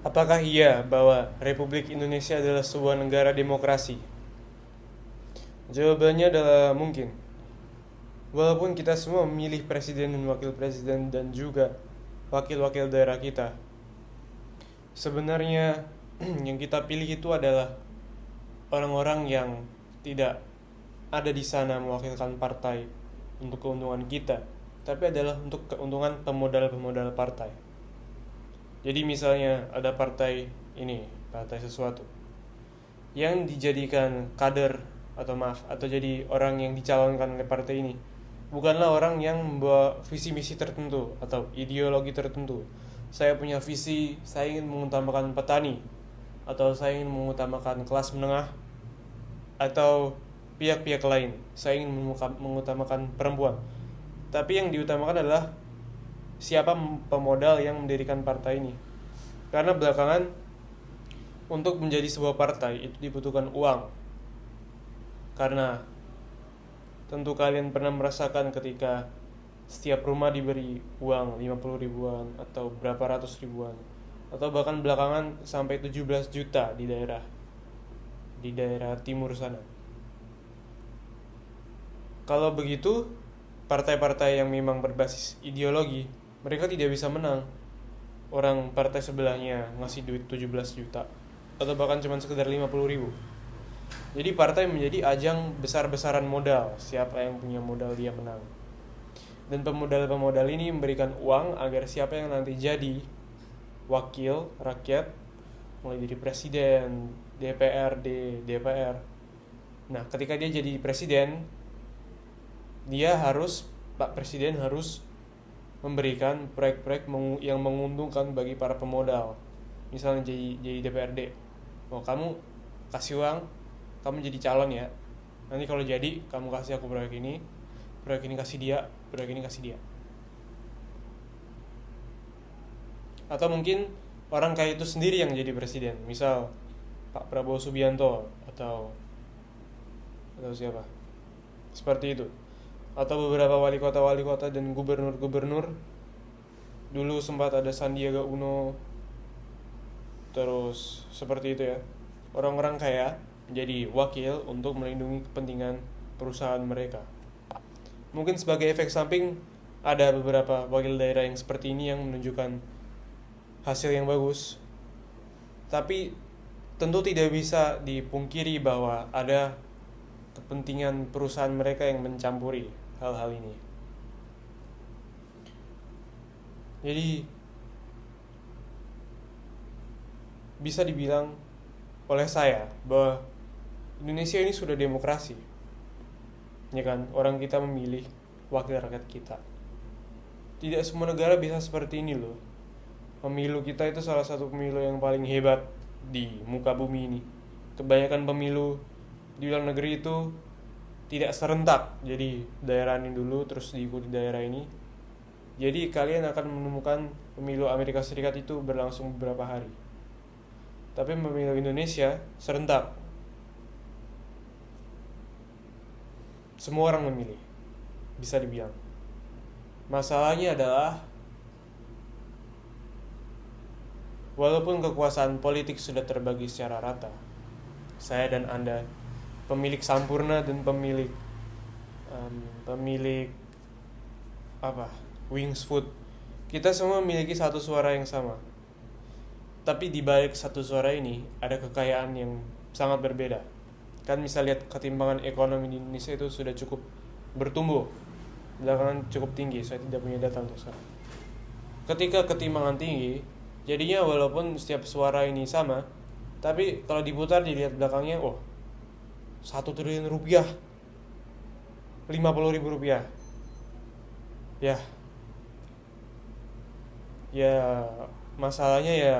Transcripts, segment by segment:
Apakah iya bahwa Republik Indonesia adalah sebuah negara demokrasi? Jawabannya adalah mungkin. Walaupun kita semua memilih presiden dan wakil presiden dan juga wakil-wakil daerah kita, sebenarnya yang kita pilih itu adalah orang-orang yang tidak ada di sana mewakilkan partai untuk keuntungan kita, tapi adalah untuk keuntungan pemodal-pemodal partai. Jadi misalnya ada partai ini, partai sesuatu yang dijadikan kader atau maaf atau jadi orang yang dicalonkan oleh partai ini bukanlah orang yang membawa visi misi tertentu atau ideologi tertentu. Saya punya visi, saya ingin mengutamakan petani, atau saya ingin mengutamakan kelas menengah, atau pihak-pihak lain. Saya ingin mengutamakan perempuan. Tapi yang diutamakan adalah siapa pemodal yang mendirikan partai ini. Karena belakangan untuk menjadi sebuah partai itu dibutuhkan uang. Karena tentu kalian pernah merasakan ketika setiap rumah diberi uang 50 ribuan atau berapa ratus ribuan, atau bahkan belakangan sampai 17 juta di daerah timur sana. Kalau begitu, partai-partai yang memang berbasis ideologi, mereka tidak bisa menang. Orang partai sebelahnya ngasih duit 17 juta atau bahkan cuma sekedar 50 ribu. Jadi partai menjadi ajang besar-besaran modal. Siapa yang punya modal dia menang. Dan pemodal-pemodal ini memberikan uang agar siapa yang nanti jadi wakil rakyat, mulai dari presiden, DPRD, DPR. Nah, ketika dia jadi presiden, Pak Presiden harus memberikan proyek-proyek yang menguntungkan bagi para pemodal. Misalnya jadi DPRD. Oh, kamu kasih uang, kamu jadi calon ya. Nanti kalau jadi, kamu kasih aku proyek ini kasih dia, proyek ini kasih dia. Atau mungkin orang kaya itu sendiri yang jadi presiden. Misal Pak Prabowo Subianto atau siapa. Seperti itu. Atau beberapa wali kota dan gubernur-gubernur. Dulu sempat ada Sandiaga Uno. Terus seperti itu ya. Orang-orang kaya menjadi wakil untuk melindungi kepentingan perusahaan mereka. Mungkin sebagai efek samping ada beberapa wakil daerah yang seperti ini yang menunjukkan hasil yang bagus. Tapi tentu tidak bisa dipungkiri bahwa ada kepentingan perusahaan mereka yang mencampuri hal-hal ini. Jadi bisa dibilang oleh saya bahwa Indonesia ini sudah demokrasi. Ya kan, orang kita memilih wakil rakyat kita. Tidak semua negara bisa seperti ini loh. Pemilu kita itu salah satu pemilu yang paling hebat di muka bumi ini. Kebanyakan pemilu di luar negeri itu tidak serentak. Jadi daerah ini dulu terus diikuti daerah ini. Jadi kalian akan menemukan pemilu Amerika Serikat itu berlangsung beberapa hari. Tapi pemilu Indonesia serentak. Semua orang memilih. Bisa dibilang. Masalahnya adalah walaupun kekuasaan politik sudah terbagi secara rata, saya dan Anda, pemilik Sampurna dan pemilik Wings Food, kita semua memiliki satu suara yang sama. Tapi di balik satu suara ini ada kekayaan yang sangat berbeda. Kan bisa lihat ketimpangan ekonomi di Indonesia itu sudah cukup bertumbuh, belakangan cukup tinggi. Saya tidak punya data untuk sekarang. Ketika ketimpangan tinggi, jadinya walaupun setiap suara ini sama, tapi kalau diputar dilihat belakangnya, 1 triliun rupiah, 50 ribu rupiah. Ya masalahnya ya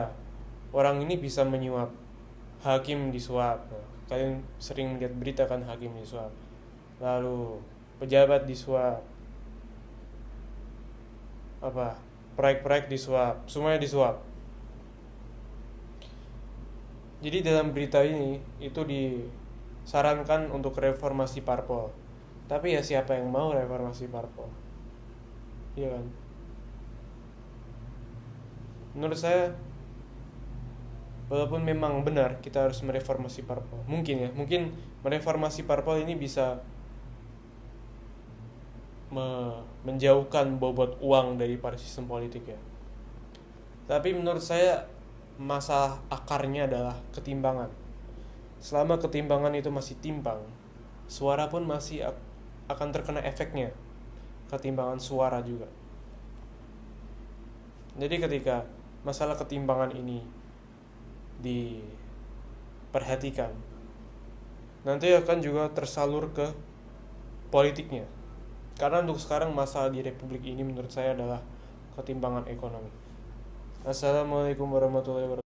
orang ini bisa menyuap, hakim disuap. Kalian sering melihat berita kan, hakim disuap, lalu pejabat disuap, proyek-proyek disuap, semuanya disuap. Jadi dalam berita ini itu disarankan untuk reformasi parpol. Tapi ya siapa yang mau reformasi parpol? Iya kan? Menurut saya walaupun memang benar kita harus mereformasi parpol, mungkin mereformasi parpol ini bisa menjauhkan bobot uang dari para sistem politik ya. Tapi menurut saya masalah akarnya adalah ketimbangan. Selama ketimbangan itu masih timpang, suara pun masih akan terkena efeknya. Ketimbangan suara juga. Jadi ketika masalah ketimbangan ini diperhatikan, nanti akan juga tersalur ke politiknya. Karena untuk sekarang masalah di Republik ini menurut saya adalah ketimbangan ekonomi. Assalamualaikum warahmatullahi wabarakatuh.